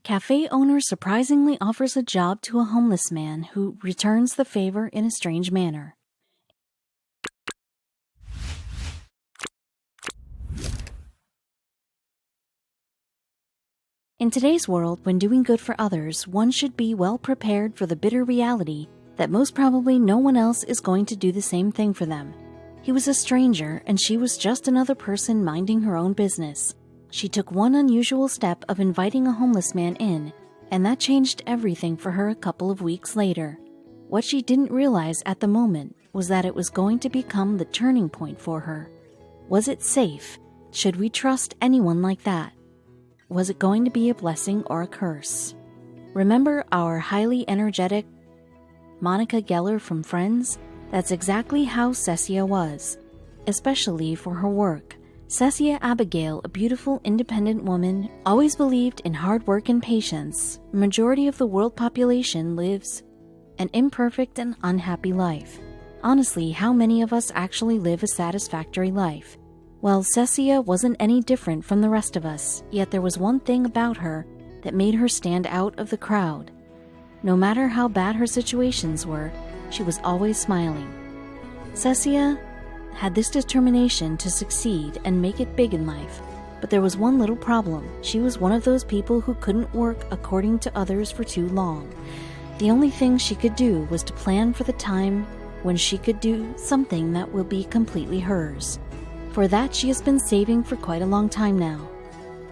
Cafe owner surprisingly offers a job to a homeless man who returns the favor in a strange manner. In today's world, when doing good for others, one should be well prepared for the bitter reality that most probably no one else is going to do the same thing for them. He was a stranger, and she was just another person minding her own business. She took one unusual step of inviting a homeless man in, and that changed everything for her a couple of weeks later. What she didn't realize at the moment was that it was going to become the turning point for her. Was it safe? Should we trust anyone like that? Was it going to be a blessing or a curse? Remember our highly energetic Monica Geller from Friends? That's exactly how Cecia was, especially for her work. Cecia Abigail, a beautiful, independent woman, always believed in hard work and patience. The majority of the world population lives an imperfect and unhappy life. Honestly, how many of us actually live a satisfactory life? Well, Cecia wasn't any different from the rest of us, yet there was one thing about her that made her stand out of the crowd. No matter how bad her situations were, she was always smiling. Cecia had this determination to succeed and make it big in life, but there was one little problem. She was one of those people who couldn't work according to others for too long. The only thing she could do was to plan for the time when she could do something that will be completely hers. For that, she has been saving for quite a long time now.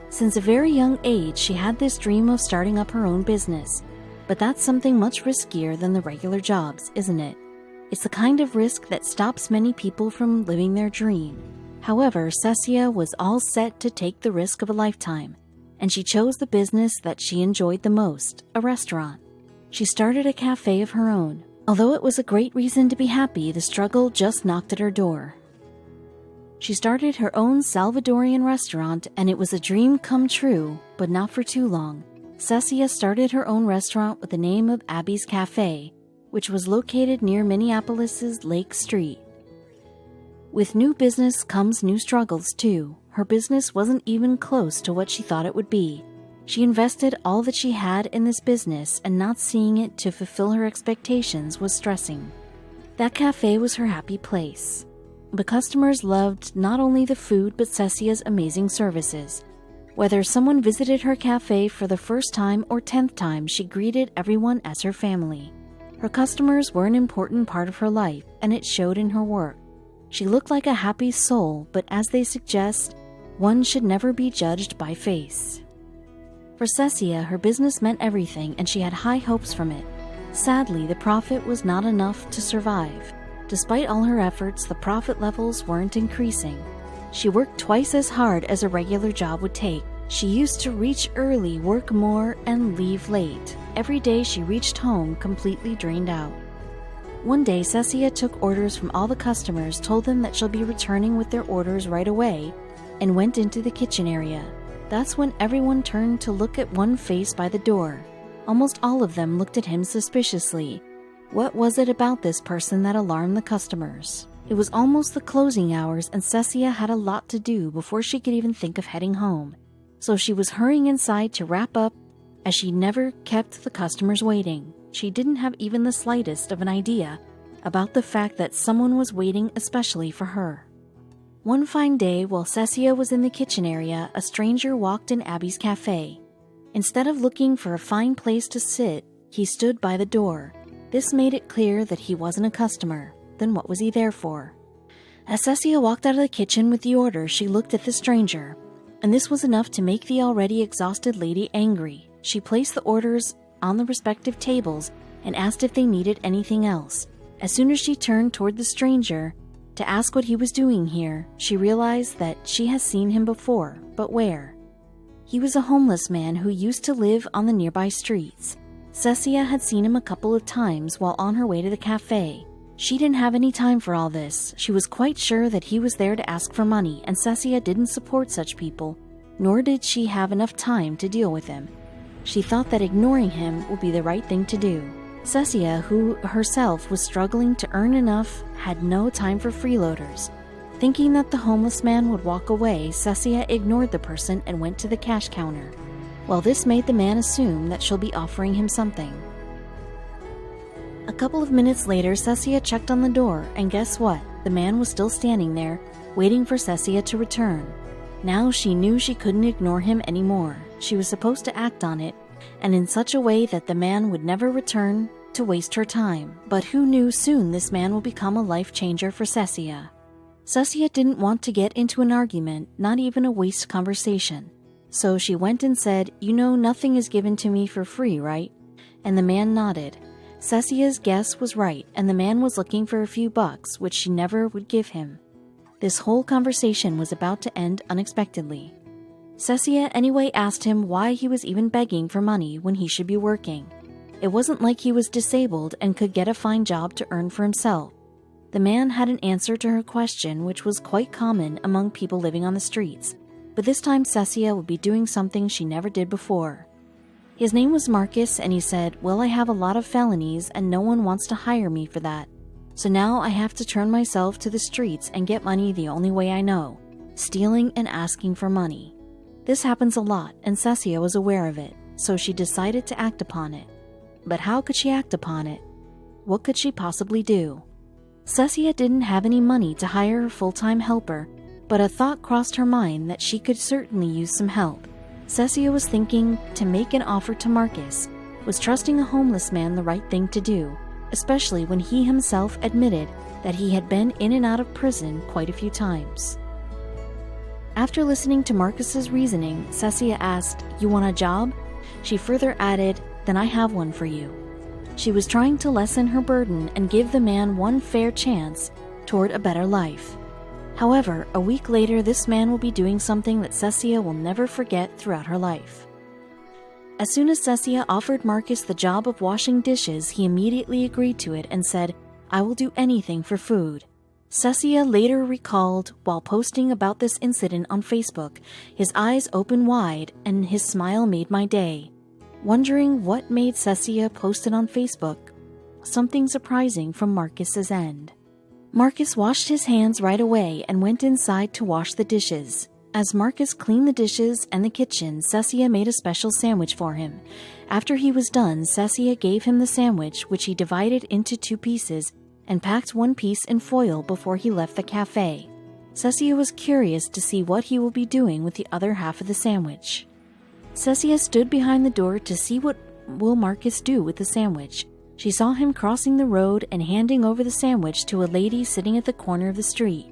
Since a very young age, she had this dream of starting up her own business. But that's something much riskier than the regular jobs, isn't it? It's the kind of risk that stops many people from living their dream. However, Cecia was all set to take the risk of a lifetime, and she chose the business that she enjoyed the most, a restaurant. She started a cafe of her own. Although it was a great reason to be happy, the struggle just knocked at her door. She started her own Salvadorian restaurant, and it was a dream come true, but not for too long. Cecia started her own restaurant with the name of Abby's Cafe, which was located near Minneapolis's Lake Street. With new business comes new struggles too. Her business wasn't even close to what she thought it would be. She invested all that she had in this business, and not seeing it to fulfill her expectations was stressing. That cafe was her happy place. The customers loved not only the food but Cecia's amazing services. Whether someone visited her cafe for the first time or 10th time, she greeted everyone as her family. Her customers were an important part of her life, and it showed in her work. She looked like a happy soul, but as they suggest, one should never be judged by face. For Cecia, her business meant everything, and she had high hopes from it. Sadly, the profit was not enough to survive. Despite all her efforts, the profit levels weren't increasing. She worked twice as hard as a regular job would take. She used to reach early, work more, and leave late. Every day she reached home completely drained out. One day, Cecia took orders from all the customers, told them that she'll be returning with their orders right away, and went into the kitchen area. That's when everyone turned to look at one face by the door. Almost all of them looked at him suspiciously. What was it about this person that alarmed the customers? It was almost the closing hours, and Cecia had a lot to do before she could even think of heading home. So she was hurrying inside to wrap up, as she never kept the customers waiting. She didn't have even the slightest of an idea about the fact that someone was waiting especially for her. One fine day, while Cecia was in the kitchen area, a stranger walked in Abby's cafe. Instead of looking for a fine place to sit, he stood by the door. This made it clear that he wasn't a customer. Then what was he there for? As Cecia walked out of the kitchen with the order, she looked at the stranger, and this was enough to make the already exhausted lady angry. She placed the orders on the respective tables and asked if they needed anything else. As soon as she turned toward the stranger to ask what he was doing here, she realized that she has seen him before, but where? He was a homeless man who used to live on the nearby streets. Cecia had seen him a couple of times while on her way to the cafe. She didn't have any time for all this. She was quite sure that he was there to ask for money, and Cecia didn't support such people, nor did she have enough time to deal with him. She thought that ignoring him would be the right thing to do. Cecia, who herself was struggling to earn enough, had no time for freeloaders. Thinking that the homeless man would walk away, Cecia ignored the person and went to the cash counter. Well, this made the man assume that she'll be offering him something. A couple of minutes later, Cecia checked on the door, and guess what? The man was still standing there, waiting for Cecia to return. Now she knew she couldn't ignore him anymore. She was supposed to act on it, and in such a way that the man would never return to waste her time. But who knew soon this man would become a life changer for Cecia. Cecia didn't want to get into an argument, not even a waste conversation. So she went and said, "You know, nothing is given to me for free, right?" And the man nodded. Cecia's guess was right, and the man was looking for a few bucks, which she never would give him. This whole conversation was about to end unexpectedly. Cecia anyway asked him why he was even begging for money when he should be working. It wasn't like he was disabled and could get a fine job to earn for himself. The man had an answer to her question, which was quite common among people living on the streets, but this time Cecia would be doing something she never did before. His name was Marcus, and he said, "Well, I have a lot of felonies and no one wants to hire me for that. So now I have to turn myself to the streets and get money the only way I know, stealing and asking for money." This happens a lot, and Cecia was aware of it, so she decided to act upon it. But how could she act upon it? What could she possibly do? Cecia didn't have any money to hire a full-time helper, but a thought crossed her mind that she could certainly use some help. Cecia was thinking to make an offer to Marcus. Was trusting a homeless man the right thing to do, especially when he himself admitted that he had been in and out of prison quite a few times. After listening to Marcus's reasoning, Cecia asked, "You want a job?" She further added, "Then I have one for you." She was trying to lessen her burden and give the man one fair chance toward a better life. However, a week later, this man will be doing something that Cecia will never forget throughout her life. As soon as Cecia offered Marcus the job of washing dishes, he immediately agreed to it and said, "I will do anything for food." Cecia later recalled, while posting about this incident on Facebook, his eyes opened wide and his smile made my day. Wondering what made Cecia post it on Facebook, something surprising from Marcus's end. Marcus washed his hands right away and went inside to wash the dishes. As Marcus cleaned the dishes and the kitchen, Cecia made a special sandwich for him. After he was done, Cecia gave him the sandwich, which he divided into 2 pieces and packed one piece in foil before he left the cafe. Cecia was curious to see what he will be doing with the other half of the sandwich. Cecia stood behind the door to see what will Marcus do with the sandwich. She saw him crossing the road and handing over the sandwich to a lady sitting at the corner of the street.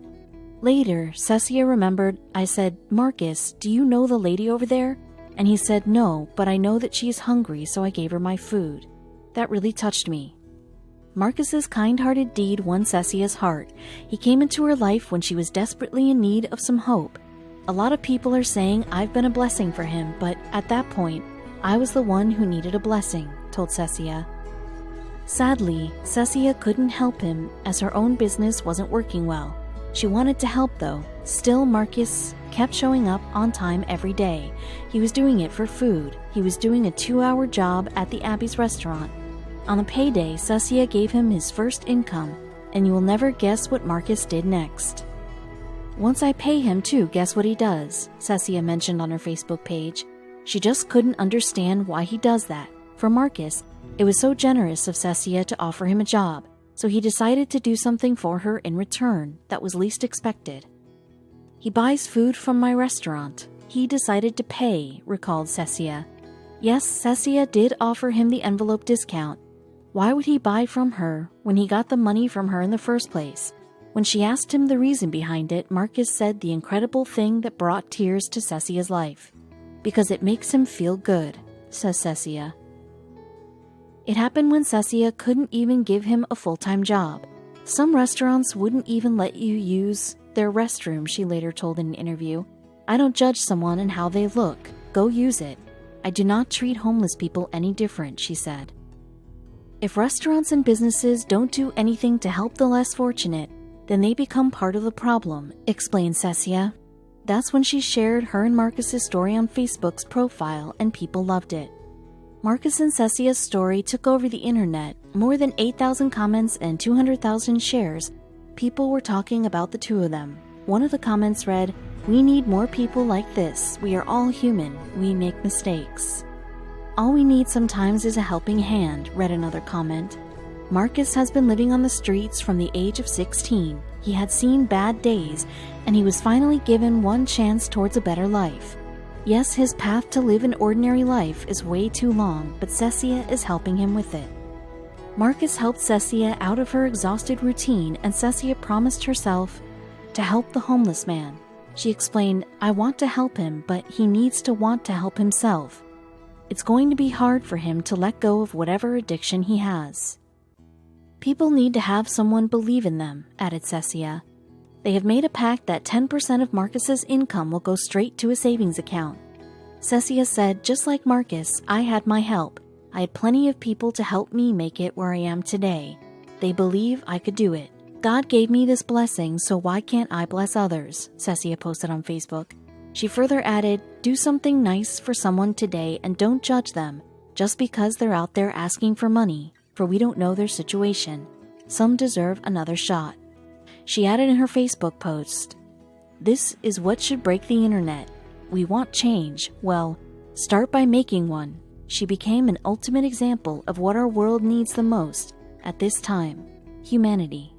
Later, Cecia remembered, I said, "Marcus, do you know the lady over there?" And he said, "No, but I know that she is hungry, so I gave her my food." That really touched me. Marcus's kind-hearted deed won Cecia's heart. He came into her life when she was desperately in need of some hope. A lot of people are saying I've been a blessing for him, but at that point, I was the one who needed a blessing, told Cecia. Sadly, Cecia couldn't help him as her own business wasn't working well. She wanted to help though. Still, Marcus kept showing up on time every day. He was doing it for food. He was doing a 2-hour job at the Abby's restaurant. On a payday, Cecia gave him his first income, and you will never guess what Marcus did next. "Once I pay him too, guess what he does?" Cecia mentioned on her Facebook page. She just couldn't understand why he does that. For Marcus, it was so generous of Cecia to offer him a job, so he decided to do something for her in return that was least expected. "He buys food from my restaurant. He decided to pay," recalled Cecia. Yes, Cecia did offer him the envelope discount. Why would he buy from her when he got the money from her in the first place? When she asked him the reason behind it, Marcus said the incredible thing that brought tears to Cecia's life. "Because it makes him feel good," says Cecia. It happened when Cecia couldn't even give him a full-time job. Some restaurants wouldn't even let you use their restroom, she later told in an interview. "I don't judge someone and how they look. Go use it. I do not treat homeless people any different," she said. If restaurants and businesses don't do anything to help the less fortunate, then they become part of the problem, explained Cecia. That's when she shared her and Marcus's story on Facebook's profile, and people loved it. Marcus and Cecia's story took over the internet. More than 8,000 comments and 200,000 shares. People were talking about the two of them. One of the comments read, We need more people like this. We are all human. We make mistakes. All we need sometimes is a helping hand, read another comment. Marcus has been living on the streets from the age of 16. He had seen bad days, and he was finally given one chance towards a better life. Yes, his path to live an ordinary life is way too long, but Cecia is helping him with it. Marcus helped Cecia out of her exhausted routine, and Cecia promised herself to help the homeless man. She explained, "I want to help him, but he needs to want to help himself. It's going to be hard for him to let go of whatever addiction he has." People need to have someone believe in them, added Cecia. They have made a pact that 10% of Marcus's income will go straight to a savings account. Cecia said, "Just like Marcus, I had my help. I had plenty of people to help me make it where I am today. They believe I could do it. God gave me this blessing, so why can't I bless others?" Cecia posted on Facebook. She further added, "Do something nice for someone today and don't judge them just because they're out there asking for money, for we don't know their situation. Some deserve another shot." She added in her Facebook post, "This is what should break the internet. We want change. Well, start by making one." She became an ultimate example of what our world needs the most at this time: humanity.